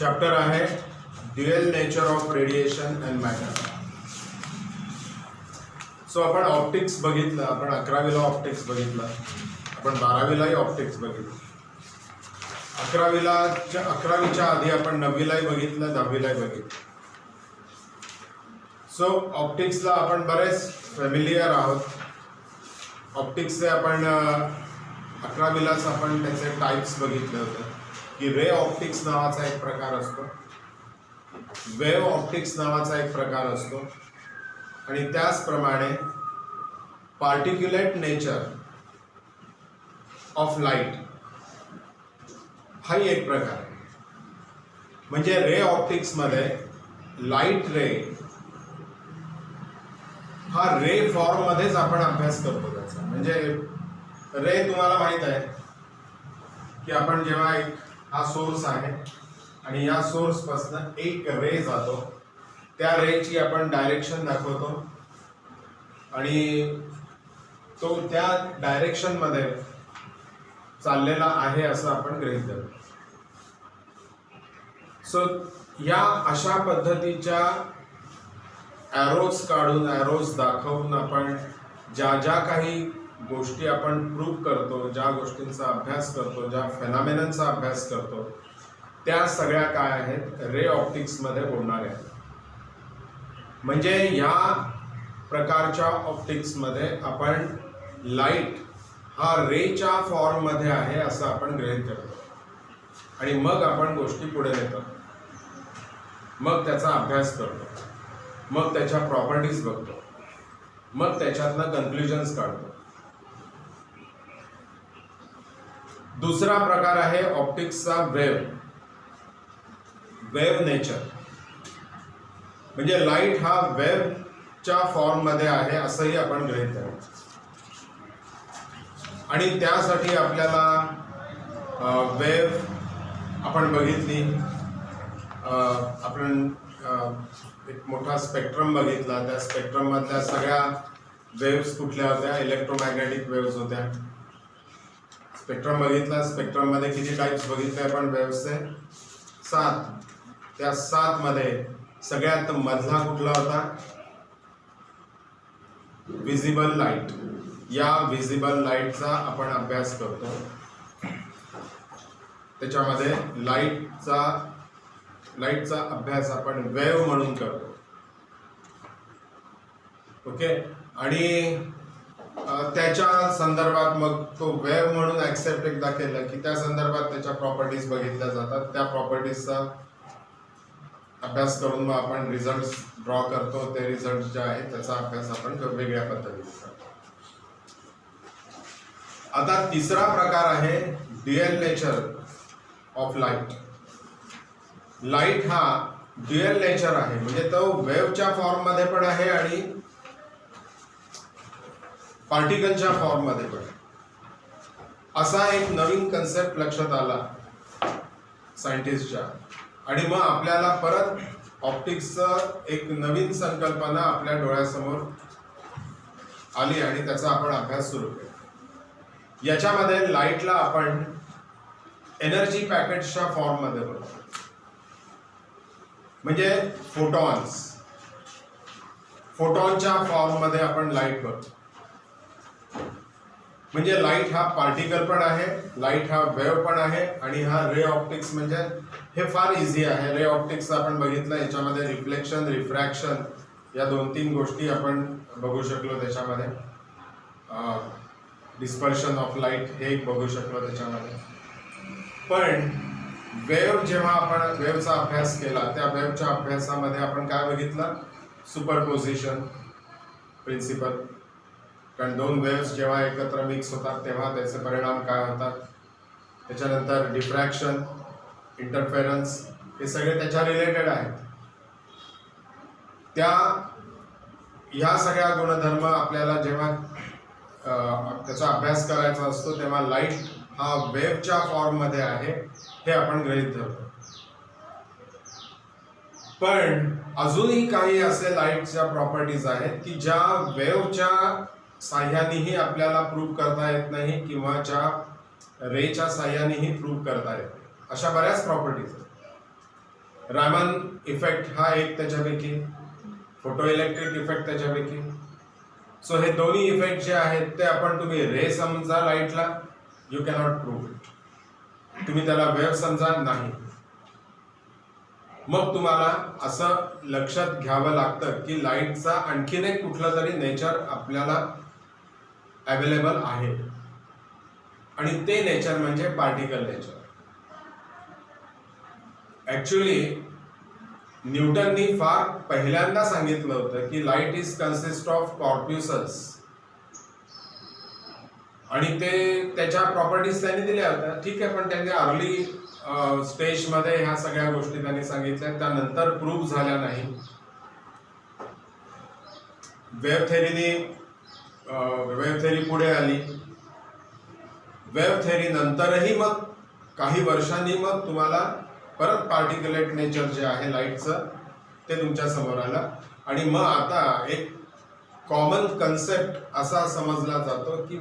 Chapter आहे dual nature of radiation and matter. So आपण optics बघितलं, आपण 11वीला ऑप्टिक्स बघितलं, आपण 12वीलाही ऑप्टिक्स बघितलं. 11वीच्या आधी आपण 9वीलाही बघितलं, 10वीलाही बघितलं. सो ऑप्टिक्सला आपण बरेच फॅमिलियर आहोत. ऑप्टिक्सचे आपण 11वीलाच आपण त्याचे टाईप्स बघितले होते की रे ऑप्टिक्स नावाचा एक प्रकार असतो, वेव्ह ऑप्टिक्स नावाचा एक प्रकार असतो आणि त्याचप्रमाणे पार्टिक्युलेट नेचर ऑफ लाईट हाही एक प्रकार आहे. म्हणजे रे ऑप्टिक्समध्ये लाईट रे हा रे फॉर्म मध्येच आपण अभ्यास करतो त्याचा. म्हणजे रे तुम्हाला माहित आहे की आपण जेव्हा एक हा सोर्स आहे आणि या सोर्स पासून एक रे जातो, त्या रेची आपण डायरेक्शन दाखवतो आणि तो त्या डायरेक्शन मध्ये चाललेला आहे असं आपण गृहीत धरतो. सो या अशा पद्धतीच्या ॲरोज काढून, ॲरोज दाखवून आपण ज्या ज्या काही गोष्टी आपण प्रूव्ह करतो, ज्या गोष्टींचा अभ्यास करतो, ज्या फेनॉमेननचा अभ्यास करतो, त्या सगळ्या काय आहेत रे ऑप्टिक्समध्ये बोलणार आहेत. म्हणजे या प्रकारच्या ऑप्टिक्समध्ये आपण लाईट हा रेच्या फॉर्ममध्ये आहे असं आपण गृहीत करतो आणि मग आपण गोष्टी पुढे नेतो, मग त्याचा अभ्यास करतो, मग त्याच्या प्रॉपर्टीज बघतो, मग त्याच्यातनं कन्क्लुजन्स काढतो. दुसरा प्रकार आहे ऑप्टिक्सचा वेव्ह नेचर. म्हणजे लाईट हा वेव्हच्या फॉर्ममध्ये आहे असंही आपण गृहीत धरतो आणि त्यासाठी आपल्याला वेव्ह आपण बघितली, आपण एक मोठा स्पेक्ट्रम बघितला. त्या स्पेक्ट्रम मधल्या सगळ्या वेव्स कुठल्या होत्या? इलेक्ट्रोमॅग्नेटिक वेव्स होत्या. स्पेक्ट्रम बघितला, स्पेक्ट्रम मध्ये किती टाइप्स बघितले आपण वेव्सचे? 7. त्या 7 मध्ये सगळ्यात मधला कुठला होता? Visible light. या विजिबल लाईटचा आपण अभ्यास करतो. त्याच्यामध्ये लाईटचा अभ्यास आपण वेव्ह म्हणून करतो. ओके. आणि त्याच्या संदर्भात मग तो वेव्ह म्हणून ऍक्सेप्ट एकदा केलं की त्या संदर्भात त्याच्या प्रॉपर्टीज बघितल्या जातात. त्या प्रॉपर्टीजचा अभ्यास करून मग आपण रिझल्ट ड्रॉ करतो. ते रिझल्ट जे आहे त्याचा अभ्यास आपण वेगवेगळ्या पद्धतीने करतो. आता तिसरा प्रकार आहे dual nature of light. Light हा ड्युअल नेचर आहे, म्हणजे तो वेव्हच्या फॉर्म मध्ये पण आहे आणि पार्टिकलच्या फॉर्म मध्ये पण. असा एक नवीन कन्सेप्ट लक्षात आला सायंटिस्टच्या आणि मग आपल्याला परत ऑप्टिक्सचं एक नवीन संकल्पना आपल्या डोळ्यासमोर आली आणि त्याचा आपण अभ्यास सुरू केला. याच्यामध्ये लाईटला आपण एनर्जी पॅकेट्सच्या फॉर्म मध्ये बघतो. म्हणजे फोटॉनच्या फॉर्म मध्ये आपण लाईट बघतो. म्हणजे लाईट हा पार्टिकल पण आहे, लाईट हा वेव्ह पण आहे आणि हा रे ऑप्टिक्स. म्हणजे हे फार इझी आहे. रे ऑप्टिक्स आपण बघितलं, याच्यामध्ये रिफ्लेक्शन, रिफ्रॅक्शन या 2-3 गोष्टी आपण बघू शकलो. त्याच्यामध्ये डिस्पर्शन ऑफ लाईट हे एक बघू शकलो त्याच्यामध्ये. पण वेव्ह जेव्हा आपण वेव्हचा अभ्यास केला, त्या वेव्हच्या अभ्यासामध्ये आपण काय बघितलं? Superposition principle. कारण 2 वेव्स जेव्हा एकत्र मिक्स होतात तेव्हा त्याचे परिणाम काय होतात. त्याच्यानंतर डिफ्रॅक्शन, इंटरफेरन्स, हे सगळे त्याच्या रिलेटेड आहेत. ह्या सगळ्या गुणधर्म आपल्याला जेव्हा त्याचा अभ्यास करायचा असतो तेव्हा लाईट हा वेव्हच्या फॉर्म मध्ये आहे हे आपण गृहीत धरतो. पण अजूनही काही असे लाईटच्या प्रॉपर्टीज आहेत की ज्या वेव्हच्या साह्यानेही आपल्याला प्रूव्ह करता येत नाही किंवा ज्या रेच्या साह्यानेही प्रूव्ह करता येत नाही. अशा बऱ्याच प्रॉपर्टीज आहेत. रामन इफेक्ट हा एक त्याच्यापैकी, फोटो इलेक्ट्रिक इफेक्ट त्याच्यापैकी. सो हे दोन्ही इफेक्ट जे आहेत ते आपण तुम्ही रे समजा लाईटला, यू कॅनॉट प्रूव्ह इट. तुम्ही त्याला वेव्ह समजा नाही. मग तुम्हाला असं लक्षात घ्यावं लागतं की लाईटचा आणखीन एक कुठलं तरी नेचर आपल्याला अवेलेबल आहे, आणि ते नेचर म्हणजे पार्टिकल नेचर. ऍक्च्युली न्यूटननी फार पहिल्यांदा सांगितलं होतं की लाईट इज कन्सिस्ट ऑफ कॉर्प्युसल्स, आणि ते त्याच्या प्रॉपर्टीज त्यांनी दिल्या होत्या. ठीक आहे, पण त्यांनी अर्ली स्टेजमध्ये ह्या सगळ्या गोष्टी त्यांनी सांगितल्या, त्यानंतर प्रूव्ह झाल्या नाही. वेव्ह थेरी पुढे आली. वेव्ह थेरी नंतरही मग काही वर्षांनी मग तुम्हाला परत पार्टिक्युलेट नेचर जे आहे लाईटचं ते तुमच्या समोर आलं, आणि मग आता एक कॉमन कन्सेप्ट असा समजला जातो की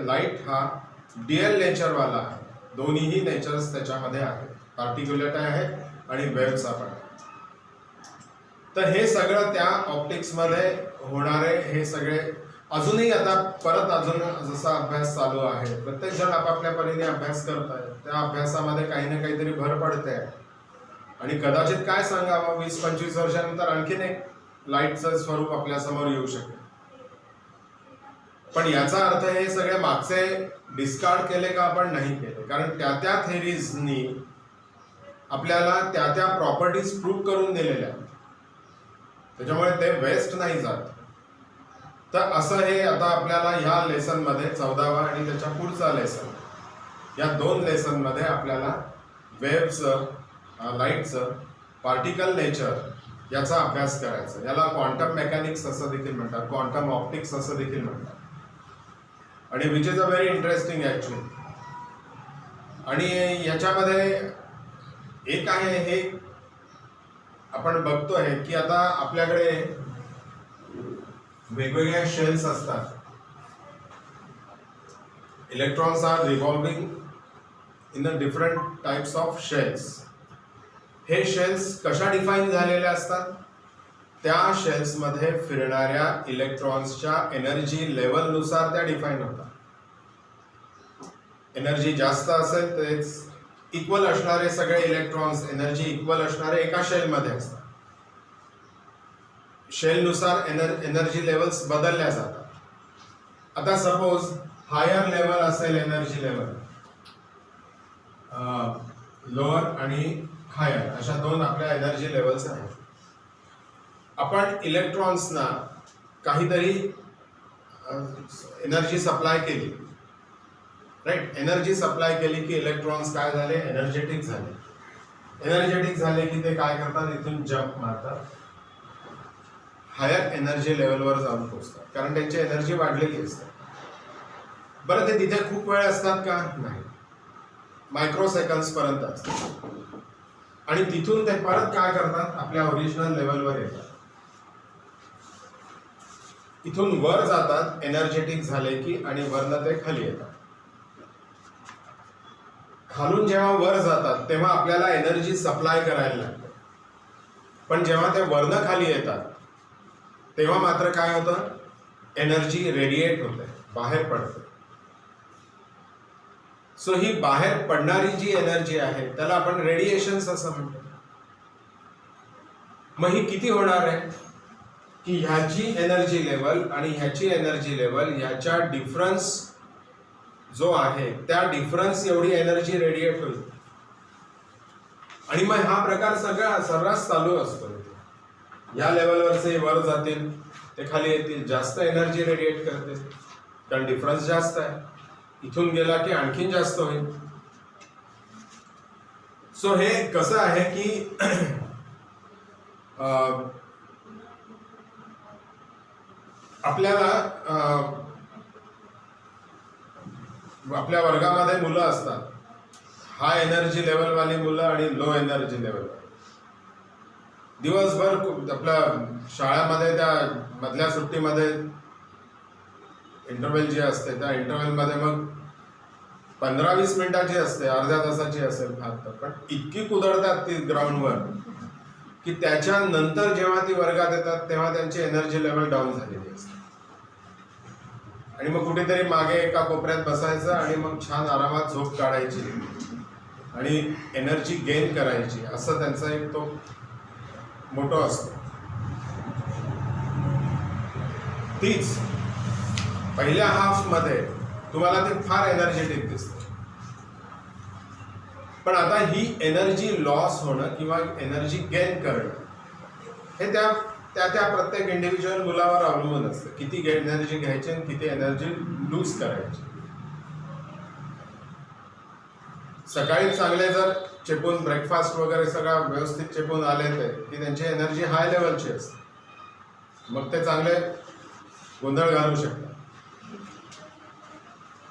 लाईट हा डुअल नेचरवाला आहे. दोन्हीही नेचर्स त्याच्यामध्ये आहेत, पार्टिक्युलेट आहे आणि वेव्हचा पण आहे. तर हे सगळं त्या ऑप्टिक्समध्ये होणारे हे सगळे अजूनही आता परत अजून जसा अभ्यास चालू आहे, प्रत्येक जण आपापल्या परीने अभ्यास करत आहे. त्या अभ्यासामध्ये काही ना काहीतरी भर पडते, आणि कदाचित काय सांगावं, 20-25 वर्षानंतर आणखीन एक लाईटचं स्वरूप आपल्या समोर येऊ शकेल. पण याचा अर्थ हे सगळे मागचे डिस्कार्ड केले का आपण नाही केले, कारण त्या त्या थेरीजनी आपल्याला त्या त्या प्रॉपर्टीज प्रूव्ह करून दिलेल्या, त्याच्यामुळे ते वेस्ट नाही जात. तर असं हे आता आपल्याला ह्या लेसनमध्ये 14वा आणि त्याच्या पुढचा लेसन, या 2 लेसनमध्ये आपल्याला वेव्हचं, लाईटचं पार्टिकल नेचर याचा अभ्यास करायचा. याला क्वांटम मेकॅनिक्स असं देखील म्हणतात, क्वांटम ऑप्टिक्स असं देखील म्हणतात, आणि which is a very interesting actually. आणि याच्यामध्ये एक आहे, हे आपण बघतोय की आता आपल्याकडे वेगवेगळ्या शेल्स असतात. Electrons are revolving in the different types of shells. हे शेल्स कशा डिफाईन झालेल्या असतात, त्या शेल्समध्ये फिरणाऱ्या इलेक्ट्रॉन्सच्या एनर्जी लेवलनुसार त्या डिफाईन होतात. एनर्जी जास्त असेल तेच इक्वल असणारे सगळे इलेक्ट्रॉन्स, एनर्जी इक्वल असणारे एका शेलमध्ये असतात. शेलनुसार एनर्जी लेवल्स बदलल्या जातात. आता सपोज हायर लेवल असेल एनर्जी लेवल, लोअर आणि हायर अशा 2 आपल्या एनर्जी लेवल्स आहेत. आपण इलेक्ट्रॉन्सना काहीतरी एनर्जी सप्लाय केली, राईट. एनर्जी सप्लाय केली की इलेक्ट्रॉन्स काय झाले, एनर्जेटिक झाले. एनर्जेटिक झाले की ते काय करतात, इथून जंप मारतात, हायर एनर्जी लेवलवर जाऊन पोहोचतात, कारण त्यांची एनर्जी वाढलेली असते. बरं, ते तिथे खूप वेळ असतात का, नाही, मायक्रो सेकंड्स पर्यंत असतात, आणि तिथून ते परत काय करतात, आपल्या ओरिजिनल लेवलवर येतात. इथून वर जातात एनर्जेटिक झाले की, आणि वरनं ते खाली येतात. खालून जेव्हा वर जातात तेव्हा आपल्याला एनर्जी सप्लाय करायला लागते, पण जेव्हा ते वरनं खाली येतात तेव्हा मात्र काय होतं, एनर्जी रेडिएट होते, बाहेर पडते. सो ही बाहेर पडणारी जी एनर्जी आहे त्याला आपण रेडिएशन्स असं म्हणतो. मग ही किती होणार आहे की ह्याची एनर्जी लेवल आणि ह्याची एनर्जी लेवल ह्याच्या डिफरन्स जो आहे त्या डिफरन्स एवढी एनर्जी रेडिएट होईल. आणि मग हा प्रकार सगळा सर्रास चालू असतो. या लेवलवरचे वर जातील, ते खाली येतील, जास्त एनर्जी रेडिएट करतील, कारण डिफरन्स जास्त आहे. इथून गेला की आणखीन जास्त होईल. सो हे कसं आहे की आपल्याला आपल्या वर्गामध्ये मुलं असतात, हाय एनर्जी लेवलवाली मुलं आणि लो एनर्जी लेवल. दिवसभर आपल्या शाळेमध्ये त्या मधल्या सुट्टीमध्ये इंटरव्हेल जी असते त्या इंटरव्हेलमध्ये मग 15-20 मिनिटाची असते, अर्ध्या तासाची असेल फार तर, पण इतकी कुदळतात ती ग्राउंडवर की त्याच्यानंतर जेव्हा ती वर्गात येतात तेव्हा त्यांची एनर्जी लेवल डाऊन झालेली असते आणि मग कुठेतरी मागे एका कोपऱ्यात बसायचं आणि मग छान आरामात झोप काढायची आणि एनर्जी गेन करायची, असं त्यांचा एक तो मोटो असतो. तीच पहिल्या हाफमध्ये तुम्हाला ती फार एनर्जेटिक दिसते, पण आता ही एनर्जी लॉस होणं किंवा एनर्जी गेन करणं हे त्या प्रत्येक इंडिव्हिज्युअल मुलावर अवलंबून असतं, किती एनर्जी घ्यायची आणि किती एनर्जी लूज करायची. सकाळी चांगले जर चेपून ब्रेकफास्ट वगैरे सगळं व्यवस्थित चेपून आले ते की त्यांची एनर्जी हाय लेवलची असते, मग ते चांगले गोंधळ घालू शकतात.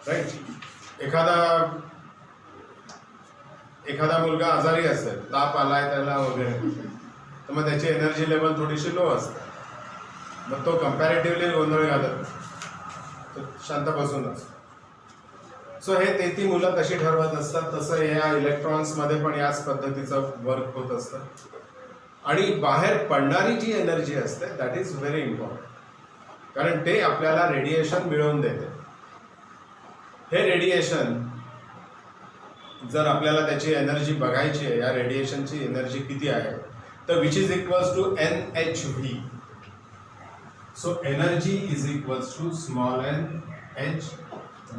राईट. एखादा मुलगा आजारी असेल, ताप आलाय त्याला वगैरे, तर मग त्याची एनर्जी लेवल थोडीशी लो असते, मग तो कम्पॅरेटिव्हली गोंधळ घालत तो शांत बसून असतो. सो हे ती मुलं कशी ठरवत असतात, तसं या इलेक्ट्रॉन्समध्ये पण याच पद्धतीचं वर्क होत असतं. आणि बाहेर पडणारी जी एनर्जी असते दॅट इज व्हेरी इम्पॉर्टंट, कारण ते आपल्याला रेडिएशन मिळवून देते. हे रेडिएशन जर आपल्याला त्याची एनर्जी बघायची आहे, या रेडिएशनची एनर्जी किती आहे, तर which is equals to NHV. So energy is equals to small n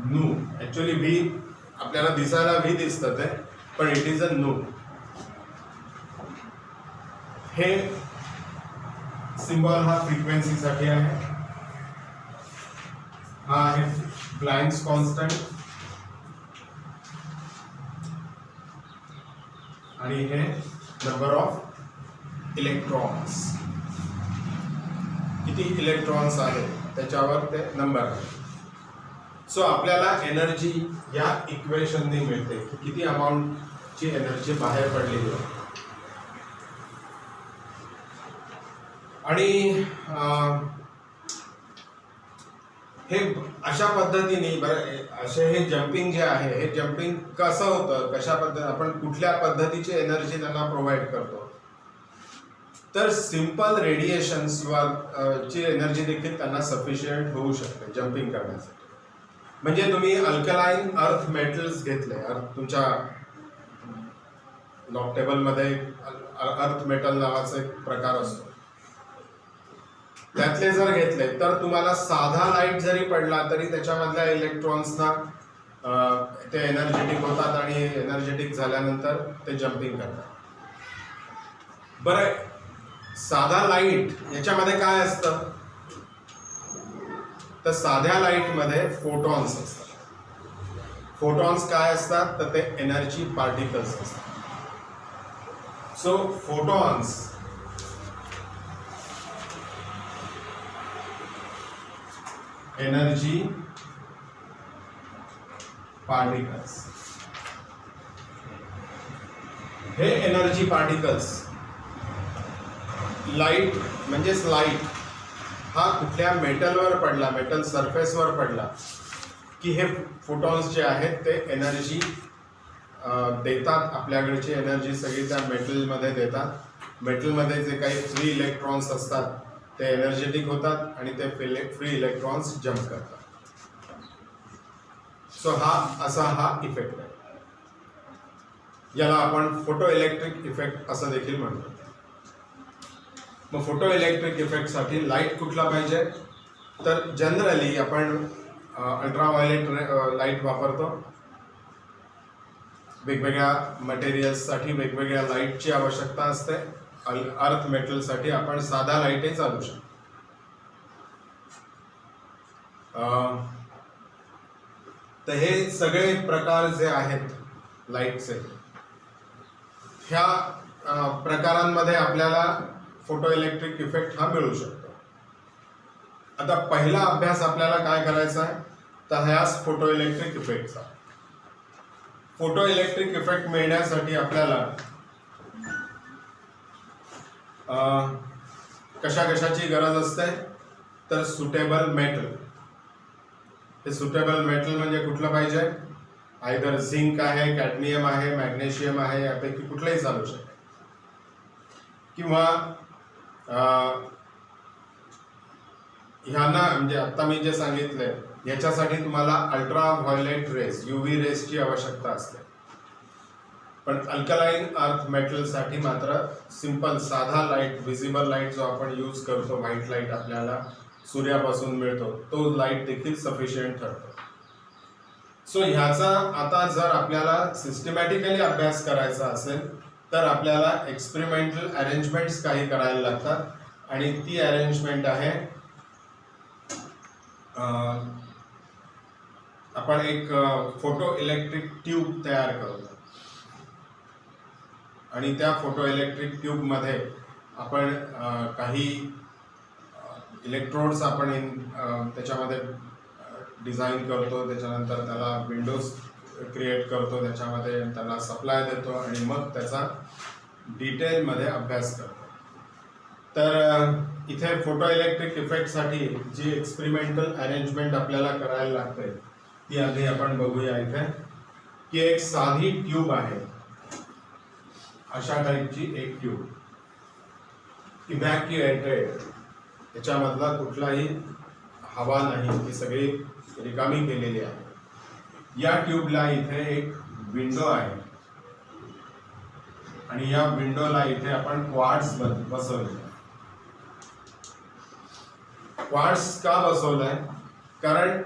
nu. Actually V आपल्याला दिसायला व्ही दिसतं ते, पण इट इज अ नू. हे सिम्बॉल हा फ्रिक्वेन्सीसाठी आहे, हा आहे प्लँक्स कॉन्स्टंट, आणि हे नंबर ऑफ इलेक्ट्रॉन्स, किती इलेक्ट्रॉन्स आहेत त्याच्यावर ते नंबर आहे. सो आपल्याला एनर्जी या इक्वेशनने मिळते की किती अमाऊंटची एनर्जी बाहेर पडलेली आहे. आणि हे अशा पद्धतीने असे हे जम्पिंग जे आहे, हे जम्पिंग कसं होतं, कशा पद्धती आपण कुठल्या पद्धतीची एनर्जी त्यांना प्रोव्हाइड करतो, तर सिंपल रेडिएशन्सवर ची एनर्जी देखील त्यांना सफिशियंट होऊ शकते जम्पिंग करण्यासाठी. म्हणजे तुम्ही अल्कलाईन अर्थ मेटल्स घेतले, तुमच्या लॉग टेबलमध्ये अर्थ मेटल नावाचा एक प्रकार असतो, त्यातले जर घेतले तर तुम्हाला साधा लाईट जरी पडला तरी त्याच्यामधल्या इलेक्ट्रॉन्सना ते एनर्जेटिक होतात आणि एनर्जेटिक झाल्यानंतर ते जम्पिंग करतात. बरं, साधा लाईट याच्यामध्ये काय असतं, तर साध्या लाईटमध्ये फोटॉन्स असतात. फोटॉन्स काय असतात, तर ते एनर्जी पार्टिकल्स असतात. सो फोटॉन्स एनर्जी पार्टिकल्स, हे एनर्जी पार्टिकल्स लाईट म्हणजेच लाईट हा कुठल्या मेटलवर पडला, मेटल सरफेसवर पडला की हे फोटॉन्स जे आहेत ते एनर्जी देतात. आपल्याकडची एनर्जी सगळी त्या मेटलमध्ये देतात. मेटलमध्ये जे काही फ्री इलेक्ट्रॉन्स असतात ते एनर्जेटिक होतात आणि ते फ्री इलेक्ट्रॉन्स जम्प करतात. सो हा इफेक्ट आहे. याला आपण फोटो इलेक्ट्रिक इफेक्ट असं देखील म्हणतो. मग फोटो इलेक्ट्रिक इफेक्टसाठी लाईट कुठला पाहिजे, तर जनरली आपण अल्ट्राव्हायोलेट लाईट वापरतो. वेगवेगळ्या मटेरियल्ससाठी वेगवेगळ्या लाईटची आवश्यकता असते. अर्थ मेटलसाठी आपण साधा लाईटही चालू शकतो. तर हे सगळे प्रकार जे आहेत लाईटचे, ह्या प्रकारांमध्ये आपल्याला फोटो इलेक्ट्रिक इफेक्ट हा मिळू शकतो. आता पहिला अभ्यास आपल्याला काय करायचा आहे, तर ह्याच फोटो इलेक्ट्रिक इफेक्टचा. फोटो इलेक्ट्रिक इफेक्ट मिळण्यासाठी आपल्याला कशाची गरज असते, तर सुटेबल मेटल. हे सुटेबल मेटल म्हणजे कुठलं पाहिजे, आयदर झिंक आहे, कॅडमियम आहे, मॅग्नेशियम आहे, यापैकी कुठलंही चालू शकते. किंवा ह्यांना म्हणजे आता मी जे सांगितलंय याच्यासाठी तुम्हाला अल्ट्रा व्हायोलेट रेज UV रेजची आवश्यकता असते. पण अल्कलाईन अर्थ मेटलसाठी मात्र सिंपल साधा लाईट, विजिबल लाईट जो आपण यूज करतो, व्हाईट लाईट आपल्याला सूर्यापासून मिळतो, तो लाईट देखील सफिशियंट ठरतो. सो ह्याचा आता जर आपल्याला सिस्टमॅटिकली अभ्यास करायचा असेल तर आपल्याला एक्सपेरिमेंटल अरेंजमेंट्स काही करायला लागतात आणि ती अरेंजमेंट आहे आपण एक फोटो इलेक्ट्रिक ट्यूब तयार करतो आणि त्या फोटो इलेक्ट्रिक ट्यूबमध्ये आपण काही इलेक्ट्रोड्स आपण त्याच्यामध्ये डिझाईन करतो, त्याच्यानंतर त्याला विंडोज क्रिएट करतो, त्याच्यामध्ये त्याला सप्लाय देतो आणि मग त्याचा डिटेलमध्ये अभ्यास करतो. तर इथे फोटो इलेक्ट्रिक इफेक्टसाठी जी एक्सपेरिमेंटल अरेंजमेंट आपल्याला करायला लागते ती आधी आपण बघूया. इथे की एक साधी ट्यूब आहे, अशा टाईपची एक ट्यूब इव्हॅक्युएटेड, त्याच्यामधला कुठलाही हवा नाही, ती सगळी रिकामी केलेली आहे. या ट्यूबला इथे एक विंडो आहे आणि या विंडोला इथे आपण क्वार्ट्स बसवले. क्वार्ट्स का बसवलंय? कारण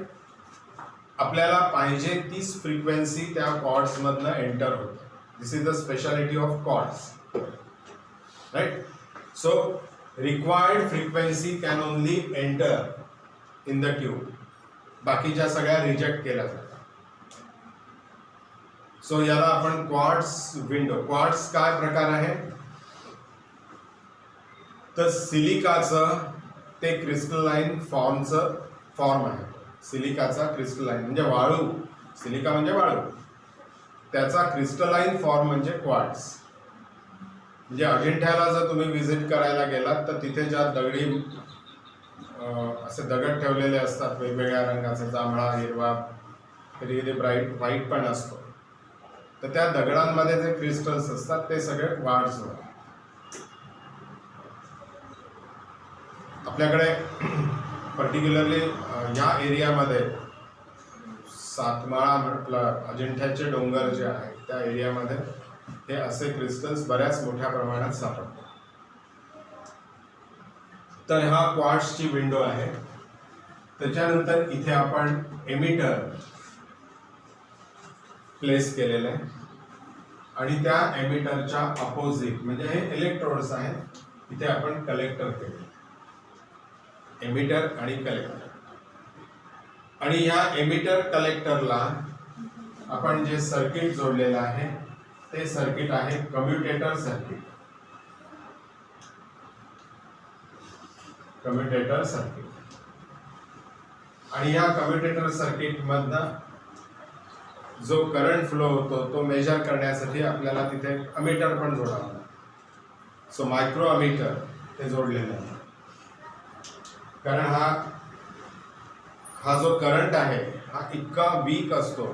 आपल्याला पाहिजे तीच फ्रिक्वेन्सी त्या क्वार्ट्स मधनं एंटर होते. This is the speciality of quartz, right? So required frequency can only enter in the tube, बाकीच्या सगळ्या रिजेक्ट केल्या जातात. सो याला आपण क्वार्ट्स विंडो. क्वार्ट्स काय प्रकार आहे? तर सिलिकाचं ते क्रिस्टलाइन फॉर्म आहे. सिलिकाचा क्रिस्टलाइन म्हणजे वाळू, सिलिका म्हणजे वाळू, त्याचा क्रिस्टलाइन फॉर्म म्हणजे क्वार्ट्स. म्हणजे अजिंठ्याला जर तुम्ही व्हिजिट करायला गेलात तर तिथे ज्या दगडी असे दगड ठेवलेले असतात वेगवेगळ्या रंगाचे, जांभळा, हिरवा, कधी कधी ब्राईट व्हाईट पण असतो, तर त्या दगडांमध्ये जे क्रिस्टल्स असतात ते सगळे क्वार्ट्स होतात. आपल्याकडे पर्टिक्युलरली या एरियामध्ये सातमाळा म्हटलं, अजिंठ्याचे डोंगर जे आहेत त्या एरियामध्ये हे असे क्रिस्टल्स बऱ्याच मोठ्या प्रमाणात सापडतात. तर हा क्वार्ट्सची विंडो आहे. त्याच्यानंतर इथे आपण एमिटर प्लेस केलेलं आहे आणि त्या एमिटरच्या अपोजिट म्हणजे हे इलेक्ट्रोड्स आहेत, इथे आपण कलेक्टर केले, एमिटर आणि कलेक्टर. आणि या एमिटर कलेक्टरला आपण जे सर्किट जोडलेलं आहे ते सर्किट आहे कम्युटेटर सर्किट. Commutator circuit. आणि या कम्युटेटर सर्किट मधनं जो करंट फ्लो होतो तो मेजर करण्यासाठी आपल्याला तिथे अमीटर पण जोडावा लागतो. सो मायक्रो अमीटर ते जोडलेलं आहे. कारण हा जो करंट आहे हा इतका वीक असतो,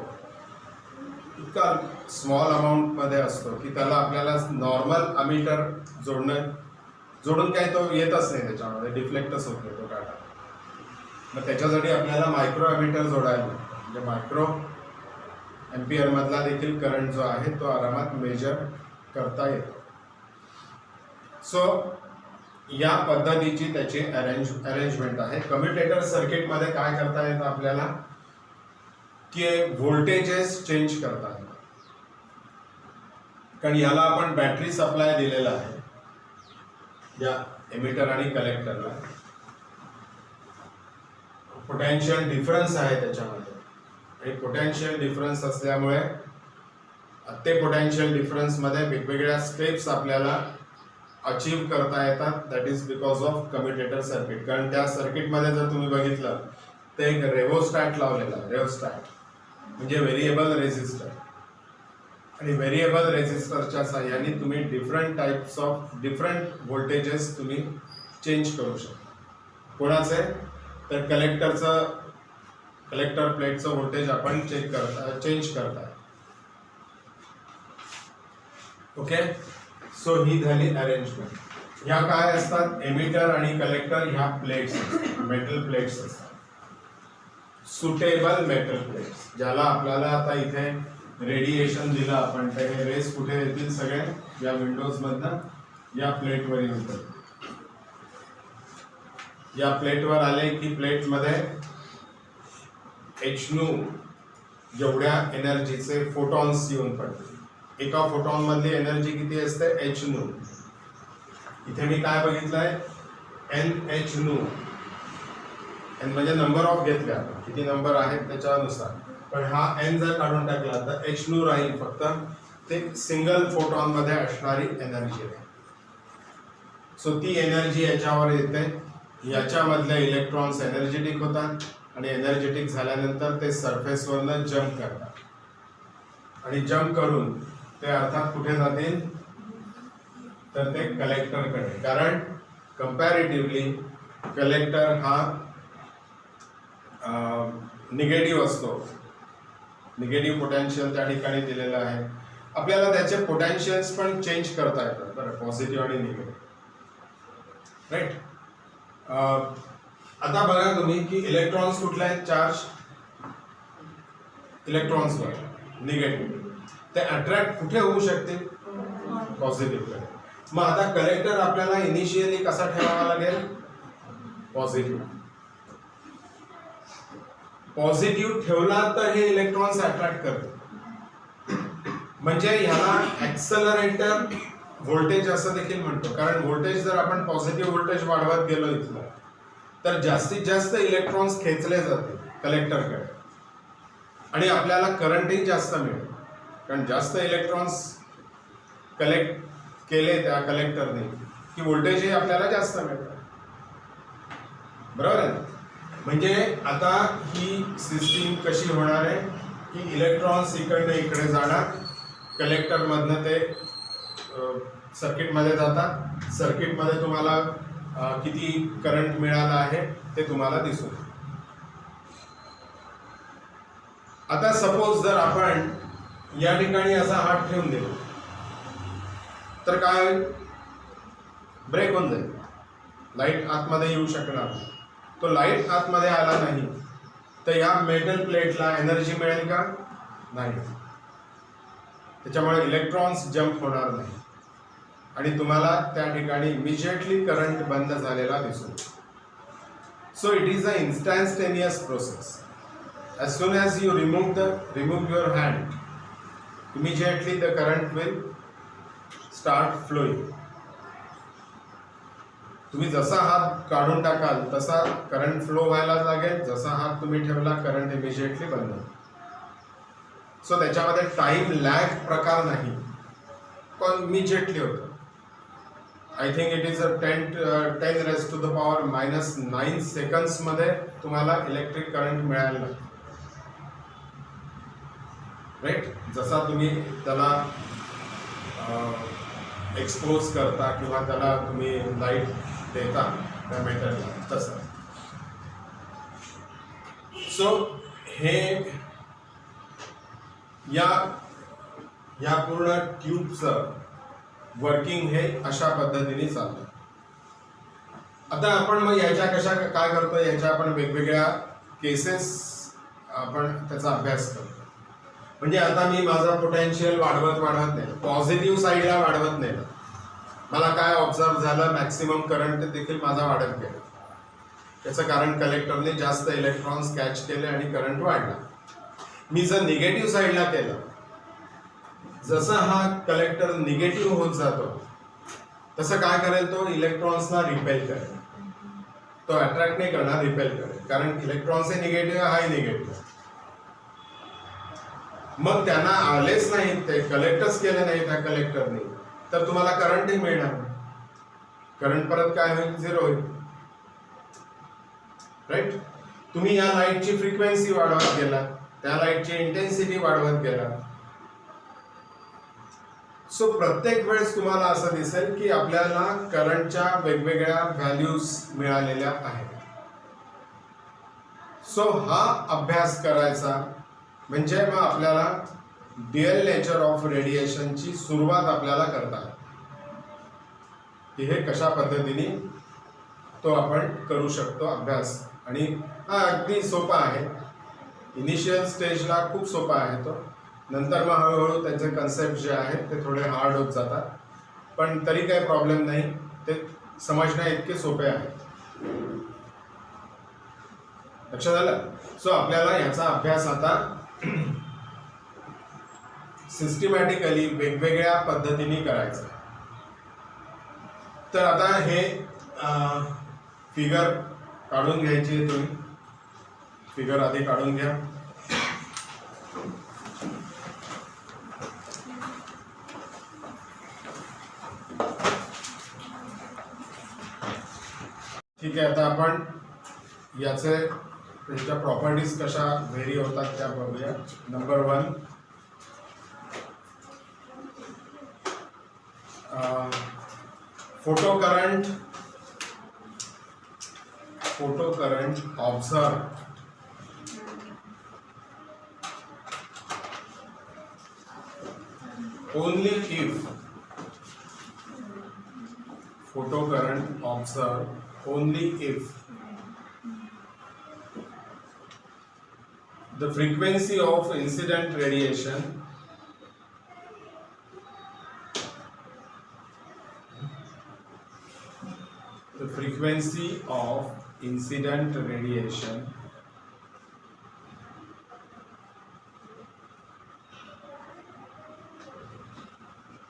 इतका स्मॉल अमाऊंट मध्ये असतो की त्याला आपल्याला नॉर्मल अमीटर जोडून काही तो येतच नाही, त्याच्यामध्ये डिफ्लेक्टच होत नाही तो डाटा. मग त्याच्यासाठी आपल्याला मायक्रो अमीटर जोडायला लागतो. म्हणजे मायक्रो एम्पियर मधला देखील करंट जो आहे तो आरामात मेजर करता येतो. सो या पद्धतीची त्याची अरेंजमेंट आहे. कम्युटेटर सर्किट मध्ये काय करता येतं आपल्याला की व्होल्टेजेस चेंज करता येतात. कारण याला आपण बॅटरी सप्लाय दिलेला आहे या एमिटर आणि कलेक्टरला. पोटेन्शियल डिफरन्स आहे त्याच्यामध्ये आणि पोटेन्शियल डिफरन्स असल्यामुळे ते पोटेन्शियल डिफरन्स मध्ये वेगवेगळ्या स्टेप्स आपल्याला अचीव करता येतात. That is because of commutator circuit. कारण त्या सर्किटमध्ये जर तुम्ही बघितलं तर एक रेव्होस्टॅट लावलेला आहे. रेव्होस्टॅट म्हणजे व्हेरिएबल रेझिस्टर. आणि व्हेरिएबल रेझिस्टरच्या साहाय्याने तुम्ही डिफरंट व्होल्टेजेस तुम्ही चेंज करू शकता. कोणाचे? तर कलेक्टर प्लेटचं व्होल्टेज आपण चेंज करताय. ओके. सो ही झाली अरेंजमेंट. ह्या काय असतात, एमिटर आणि कलेक्टर ह्या प्लेट्स, मेटल प्लेट्स असतात, सुटेबल मेटल प्लेट्स, ज्याला आपल्याला आता इथे रेडिएशन दिलं आपण तर हे रेस कुठे येतील, सगळे या विंडोज मधनं या प्लेटवर येतील. या प्लेटवर आले की प्लेट मध्ये hν जेवढ्या एनर्जीचे फोटॉन्स येऊन पडतील. एका फोटॉन मधली एनर्जी किती असते, hν. इथे मी काय बघितलंय, Nhν. n म्हणजे नंबर ऑफ घेतल्या, किती नंबर आहेत त्याच्यानुसार, पण हा n जर काढून टाकला तर hν राहील, फक्त ते सिंगल फोटॉन मध्ये असणारी एनर्जी आहे. सो ती एनर्जी याच्यावर येते, याच्यामधले इलेक्ट्रॉन्स एनर्जेटिक होतात आणि एनर्जेटिक झाल्यानंतर ते सरफेसवरनं जम्प करतात आणि जम्प करून ते अर्थात कुठे जातील, तर ते कलेक्टरकडे. कारण कंपॅरेटिव्हली कलेक्टर हा निगेटिव्ह असतो, निगेटिव्ह पोटेन्शियल त्या ठिकाणी दिलेलं आहे. आपल्याला त्याचे पोटेन्शियल्स पण चेंज करता येतात बरं, पॉझिटिव्ह आणि निगेटिव्ह, राईट. आता बघा तुम्ही की इलेक्ट्रॉन्स कुठले आहेत, चार्ज इलेक्ट्रॉन्सवर निगेटिव्ह, ते अट्रॅक्ट कुठे होऊ शकते, पॉझिटिव्हकडे. मग आता कलेक्टर आपल्याला इनिशियली कसा ठेवावा लागेल, पॉझिटिव्ह. पॉझिटिव्ह ठेवला तर हे इलेक्ट्रॉन्स अट्रॅक्ट करते. म्हणजे ह्याला ऍक्सलरेटर व्होल्टेज असं देखील म्हणतो, कारण व्होल्टेज जर आपण पॉझिटिव्ह व्होल्टेज वाढवत गेलो इथलं तर जास्तीत जास्त इलेक्ट्रॉन्स खेचले जाते कलेक्टरकडे आणि आपल्याला करंटही जास्त मिळेल, कारण जास्त इलेक्ट्रॉन्स कलेक्ट केले त्या कलेक्टरने की व्होल्टेजही आपल्याला जास्त मिळतं, बरोबर आहे. म्हणजे आता ही सिस्टीम कशी होणार आहे की इलेक्ट्रॉन्स इकडनं इकडे जाणार, कलेक्टर मधनं ते सर्किटमध्ये जातात, सर्किटमध्ये तुम्हाला किती करंट मिळाला आहे ते तुम्हाला दिसून. आता सपोज जर आपण या ठिकाणी असा हात ठेवून दिला तर काय, ब्रेक होऊन जाईल, लाईट आतमध्ये येऊ शकणार नाही. तो लाईट आतमध्ये आला नाही तर या मेटल प्लेटला एनर्जी मिळेल का, नाही. त्याच्यामुळे इलेक्ट्रॉन्स जम्प होणार नाही आणि तुम्हाला त्या ठिकाणी इमिजिएटली करंट बंद झालेला दिसून. So it is a instantaneous process. as soon as you remove your hand, immediately the current will start flowing. तुम्ही जसा हात काढून टाकाल तसा करंट फ्लो व्हायला लागेल, जसा हात तुम्ही ठेवला करंट इमिजिएटली बंद. सो त्याच्यामध्ये टाइम लॅग प्रकार नाही, पण इमिजिएटली होतं. I think it is 10⁻⁻⁹ seconds मध्ये तुम्हाला इलेक्ट्रिक करंट मिळायला लागतो, राईट. जसा तुम्ही त्याला एक्सपोज करता किंवा त्याला तुम्ही लाईट देता त्या मेटलला तसं. सो हे या पूर्ण ट्यूबचं वर्किंग हे अशा पद्धतीने चालतं. आता आपण मग याच्या कशा काय करतो, याच्या आपण वेगवेगळ्या केसेस आपण त्याचा अभ्यास करतो. म्हणजे आता मी माझा पोटेन्शियल वाढवत नाही, पॉझिटिव्ह साईडला वाढवत नाही. मला काय ऑब्झर्व झालं, मॅक्सिमम करंट देखील माझा वाढत गेला. त्याचं कारण कलेक्टरने जास्त इलेक्ट्रॉन्स कॅच केले आणि करंट वाढला. मी जर निगेटिव्ह साईडला केलं, जसं हा कलेक्टर निगेटिव्ह होत जातो तसं काय करेल, तो इलेक्ट्रॉन्सना रिपेल करेल. तो अट्रॅक्ट नाही करणार, रिपेल करेल, कारण इलेक्ट्रॉन्स हे निगेटिव्ह, हाही निगेटिव्ह. मग त्यांना आलेच नाही, ते कलेक्टच केलं नाही त्या कलेक्टरने, तर तुम्हाला करंटही मिळणार नाही. करंट परत काय होईल, झिरो होईल, राईट. तुम्ही या लाईटची फ्रिक्वेन्सी वाढवत गेला, त्या लाईटची इंटेन्सिटी वाढवत गेला. सो प्रत्येक वेळेस तुम्हाला असं दिसेल की आपल्याला करंटच्या वेगवेगळ्या व्हॅल्यूज मिळालेल्या आहेत. सो हा अभ्यास करायचा म्हणजे मग आपल्याला ड्युअल नेचर ऑफ रेडिएशनची सुरुवात आपल्याला करता. की हे कशा पद्धतीने तो आपण करू शकतो अभ्यास. आणि हा अगदी सोपा आहे. इनिशियल स्टेजला खूप सोपा आहे तो, नंतर मग हळूहळू त्याचे कन्सेप्ट जे आहेत ते थोडे हार्ड होत जातात, पण तरी काही प्रॉब्लेम नाही, ते समजण्या इतके सोपे आहेत. लक्षात आलं? सो आपल्याला याचा अभ्यास आता सिस्टमॅटिकली वेगवेगळ्या पद्धतीने करायचा. तर आता हे फिगर काढून घ्यायची आहे. तुम्ही फिगर आधी काढून घ्या. ठीक आहे, आता आपण याचे त्याच्या प्रॉपर्टीज कशा व्हेरी होतात त्या बघूया. Number 1, photo current observe only if photo current observed only if the frequency of incident radiation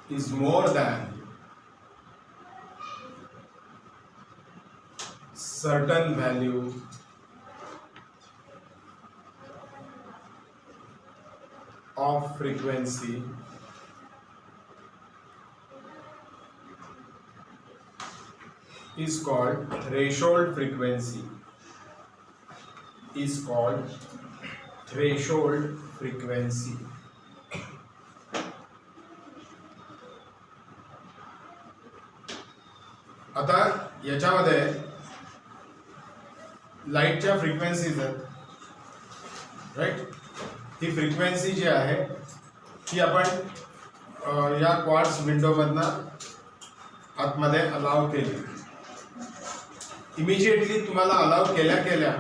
is more than certain value of frequency is called threshold frequency. आता याच्यामध्ये लाईटच्या फ्रिक्वेन्सीज आहेत, राईट. ही frequency जी आहे ती आपण या क्वार्ट्ज विंडोमधनं आतमध्ये allow केली. इमिजिएटली तुम्हाला अलाव केल्या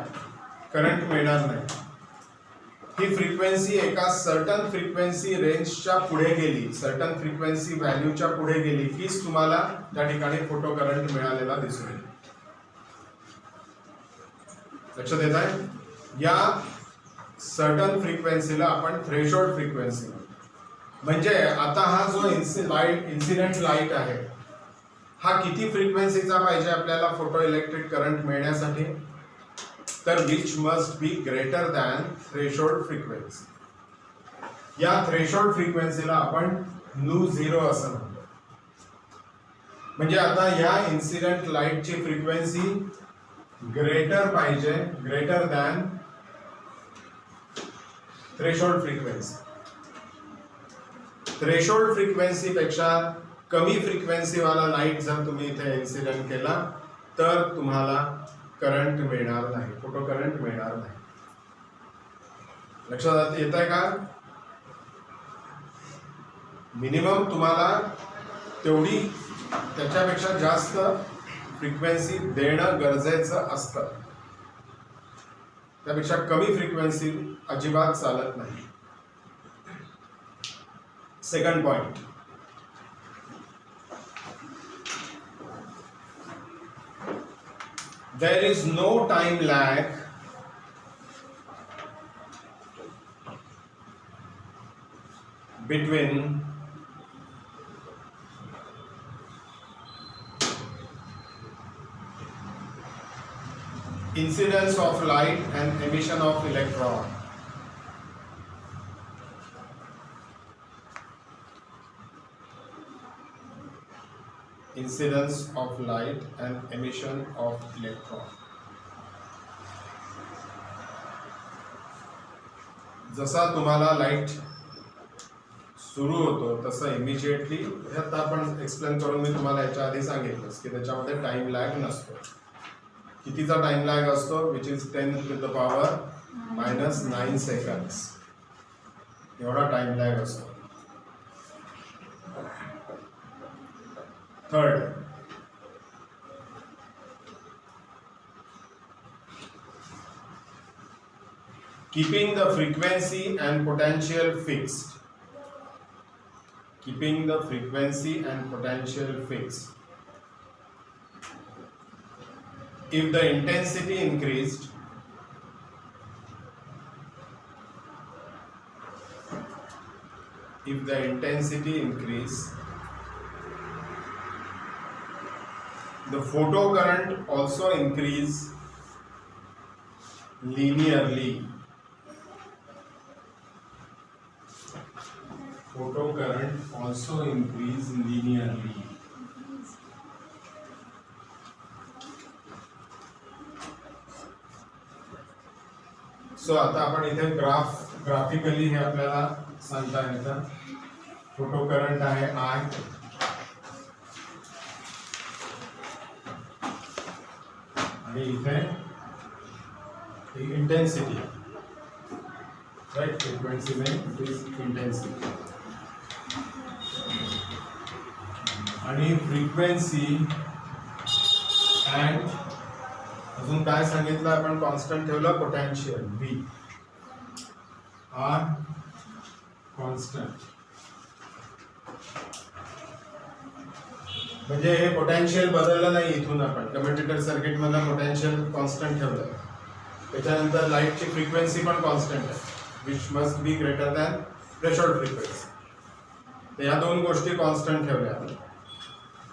करंट मिळणार नाही. ही फ्रिक्वेन्सी एका सर्टन फ्रिक्वेन्सी रेंजच्या पुढे गेली, सर्टन फ्रिक्वेन्सी व्हॅल्यूच्या पुढे गेली कीच तुम्हाला त्या ठिकाणी फोटो करंट मिळालेला दिसून येईल. लक्षात येत आहे? या सर्टन फ्रिक्वेन्सीला आपण थ्रेशोल्ड फ्रिक्वेन्सी, म्हणजे आता हा जो इन्सिडेंट लाईट आहे हा किती फ्रिक्वेन्सीचा पाहिजे आपल्याला फोटो इलेक्ट्रिक करंट मिळण्यासाठी, तर which must be greater than threshold frequency. या थ्रेशोल्ड फ्रिक्वेन्सीला आपण न्यू झिरो असं म्हणतो. म्हणजे आता या इन्सिडेंट लाईटची फ्रिक्वेन्सी ग्रेटर पाहिजे, greater than threshold frequency. Threshold frequency पेक्षा कमी फ्रिक्वेन्सी वाला लाईट जर तुम्ही इथे इन्सिडेंट केला तर तुम्हाला करंट मिळणार नाही, फोटो करंट मिळणार नाही. लक्षात येत आहे का? मिनिमम तुम्हाला तेवढी त्याच्यापेक्षा जास्त फ्रिक्वेन्सी देणं गरजेचं असतं. त्यापेक्षा कमी फ्रिक्वेन्सी अजिबात चालत नाही. Second point, there is no time lag between incidence of light and emission of electron. Incidence of light and emission of electron. जसा तुम्हाला लाईट सुरू होतो तसं इमिजिएटली, आता आपण एक्सप्लेन करून मी तुम्हाला याच्या आधी सांगितलंच की त्याच्यामध्ये टाइम लॅग नसतो. कितीचा टाइम लॅग असतो? विच इज 10⁻⁻⁹ सेकंड्स एवढा टाइम लॅग असतो. Third, keeping the frequency and potential fixed. Keeping the frequency and potential fixed. If the intensity increased, the photocurrent also increase linearly. Photocurrent also increase linearly. So आता आपण इथे graphically हे आपल्याला सांगता येतं. Photocurrent आहे I, आणि इथे इंटेन्सिटी, राइट, फ्रीक्वेंसी में इट इज इंटेन्सिटी, आणि फ्रीक्वेंसी अँड अजून काय सांगितलं आपण, कॉन्स्टंट ठेवलं, पोटेन्शियल V आर कॉन्स्टंट. म्हणजे हे पोटेन्शियल बदललं नाही इथून, आपण कम्युटेटर सर्किट मधला पोटेन्शियल कॉन्स्टंट ठेवलं. त्याच्यानंतर लाईटची फ्रिक्वेन्सी पण कॉन्स्टंट आहे, which must be greater than threshold frequency. तर या दोन गोष्टी कॉन्स्टंट ठेवल्या.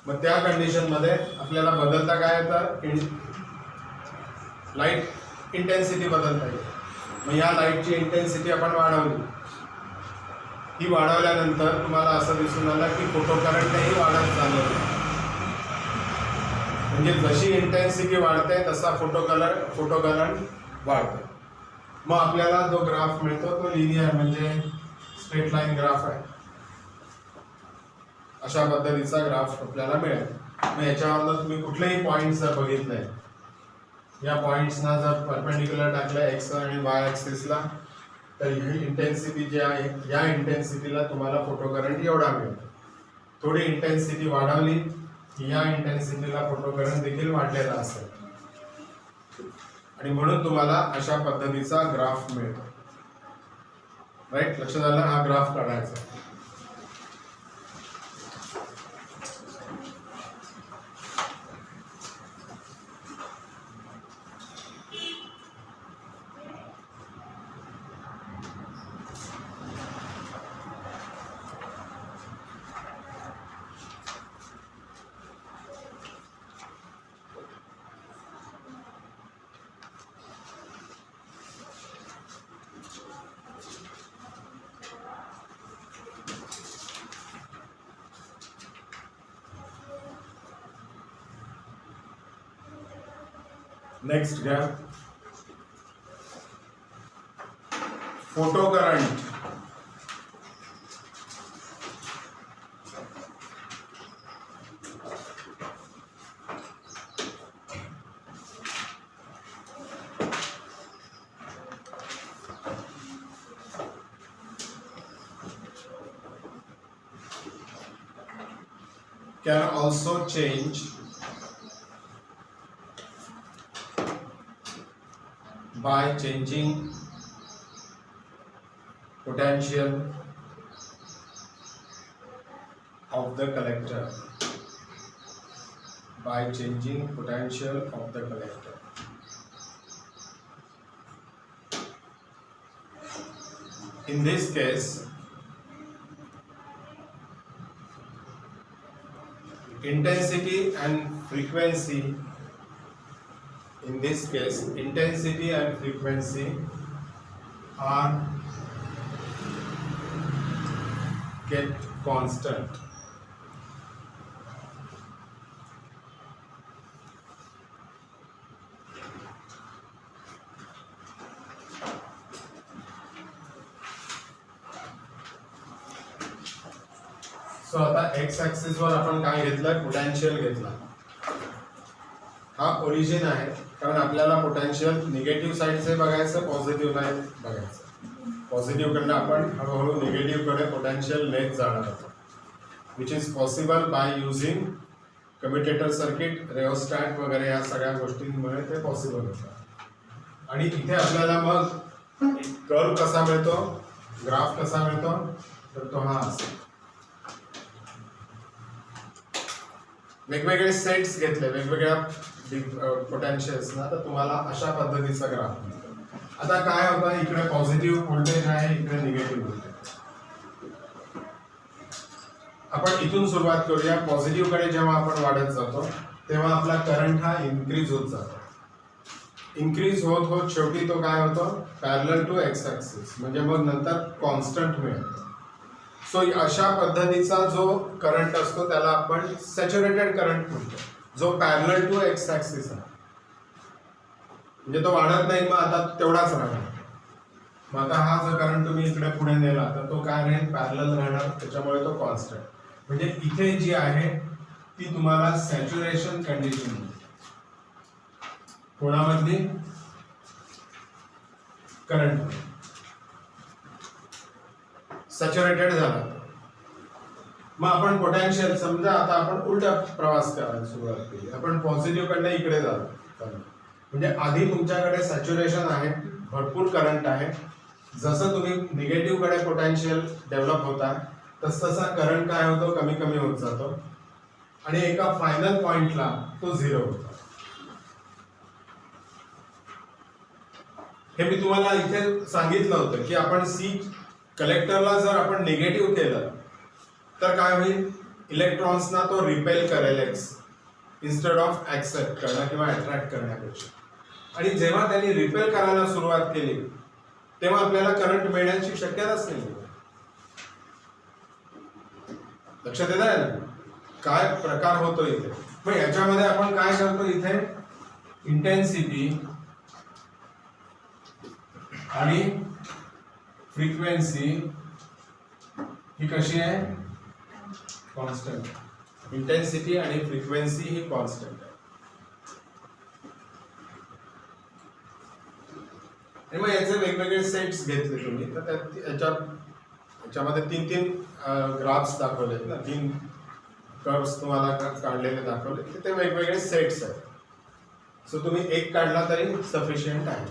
मग त्या कंडिशन मध्ये आपल्याला बदलता काय येतं, लाईट इंटेन्सिटी बदलता येईल. मग या लाईटची इंटेन्सिटी आपण वाढवली. ही वाढवल्यानंतर तुम्हाला असं दिसून आलं की फोटोकरंटही वाढत चाललं. म्हणजे जशी इंटेन्सिटी वाढते तसा फोटोकरंट वाढते. मग आपल्याला जो ग्राफ मिळतो तो लिनियर म्हणजे स्ट्रेट लाईन ग्राफ आहे. अशा पद्धतीचा ग्राफ आपल्याला मिळेल. मग याच्यावर तुम्ही कुठलेही पॉईंट्स जर बघितले, या पॉईंट्सना जर परपेंडिक्युलर टाकलं एक्स आणि वाय ॲक्सिसला, तर ही इंटेन्सिटी जी आहे या इंटेन्सिटीला तुम्हाला फोटोकरंट एवढा मिळतो. थोडी इंटेन्सिटी वाढवली की या इंटेन्सिटीला फोटोकरंट देखील वाढलेला असेल, आणि म्हणून तुम्हाला अशा पद्धतीचा ग्राफ मिळतो. राईट, लक्षात आलं. हा ग्राफ काढायचा. नेक्स्ट घ्या, photocurrent. Can also change by changing potential of the collector. By changing potential of the collector. In this case, intensity and frequency. In this case, intensity and frequency are kept constant. So आता x axis वर आपण काय घेतलं, potential घेतला. हा origin आहे, कारण आपल्याला पोटेन्शियल निगेटिव्ह साईडचे बघायचं, पॉझिटिव्ह साईड बघायचं. पॉझिटिव्ह कडनं आपण हळूहळू निगेटिव्ह कडे पोटेन्शियल नेत जाणार आहोत, which is possible by using commutator circuit, rheostat वगैरे या सगळ्या गोष्टींमुळे ते पॉसिबल होतं. आणि इथे आपल्याला मग कर्व कसा मिळतो, ग्राफ कसा मिळतो, तर तो हा असेल. वेगवेगळे सेट्स घेतले वेगवेगळ्या पोटेन्शियल्स ना, तर तुम्हाला अशा पद्धतीचा ग्राफ मिळतो. आता काय होतं, इकडे पॉझिटिव्ह व्होल्टेज आहे, इकडे निगेटिव्ह व्होल्टेज. आपण इथून सुरुवात करूया. पॉझिटिव्ह कडे जेव्हा आपण वाढत जातो तेव्हा आपला करंट हा इन्क्रीज होत जातो. इन्क्रीज होत होत शेवटी तो काय होतो, पॅरलल टू एक्स ऍक्सिस, म्हणजे मग नंतर कॉन्स्टंट मिळतो. सो अशा पद्धतीचा जो करंट असतो त्याला आपण सॅच्युरेटेड करंट म्हणतो, जो पॅरलल टू एक्स ऍक्सिस आहे. म्हणजे तो वाढत नाही, मग आता तेवढाच राहणार. मग आता हा जो करंट तुम्ही इकडे पुढे नेला तर तो काय राहील, पॅरलल राहणार, त्याच्यामुळे तो कॉन्स्टंट. म्हणजे इथे जी आहे ती तुम्हाला सॅच्युरेशन कंडिशन कोणामधली, करंट सॅच्युरेटेड झाला. मग आपण पोटॅन्शियल समजा आता आपण उलटा प्रवास करायला सुरुवात केली, आपण पॉझिटिव्ह कडे इकडे जातो. म्हणजे आधी तुमच्याकडे सॅच्युरेशन आहे, भरपूर करंट आहे. जसं तुम्ही निगेटिव्ह कडे पोटॅन्शियल डेव्हलप होता तसतसा करंट काय होतो, कमी कमी होत जातो आणि एका फायनल पॉइंटला तो झिरो होतो. हे मी तुम्हाला इथे सांगितलं होतं की आपण सी कलेक्टरला जर आपण निगेटिव्ह केलं तर काय होईल, इलेक्ट्रॉन्सना तो रिपेल करेल एक्स इन्स्टेड ऑफ ऍक्सेप्ट करणं किंवा अट्रॅक्ट करण्यापेक्षा. आणि जेव्हा त्यांनी रिपेल करायला सुरुवात केली तेव्हा आपल्याला करंट मिळण्याची शक्यताच नाही. लक्षात येत आहे ना काय प्रकार होतो इथे. मग याच्यामध्ये आपण काय करतो, इथे इंटेन्सिटी आणि फ्रिक्वेन्सी ही कशी आहे, कॉन्स्टंट. इंटेन्सिटी आणि फ्रिक्वेन्सी ही कॉन्स्टंट आहे. आणि मग याचे वेगवेगळे सेट्स घेतले तुम्ही तर याच्यामध्ये तीन तीन ग्राफ्स दाखवलेत ना, तीन कर्व्स तुम्हाला काढलेले दाखवले, ते वेगवेगळे सेट्स आहेत. सो तुम्ही एक काढला तरी सफिशियंट आहे.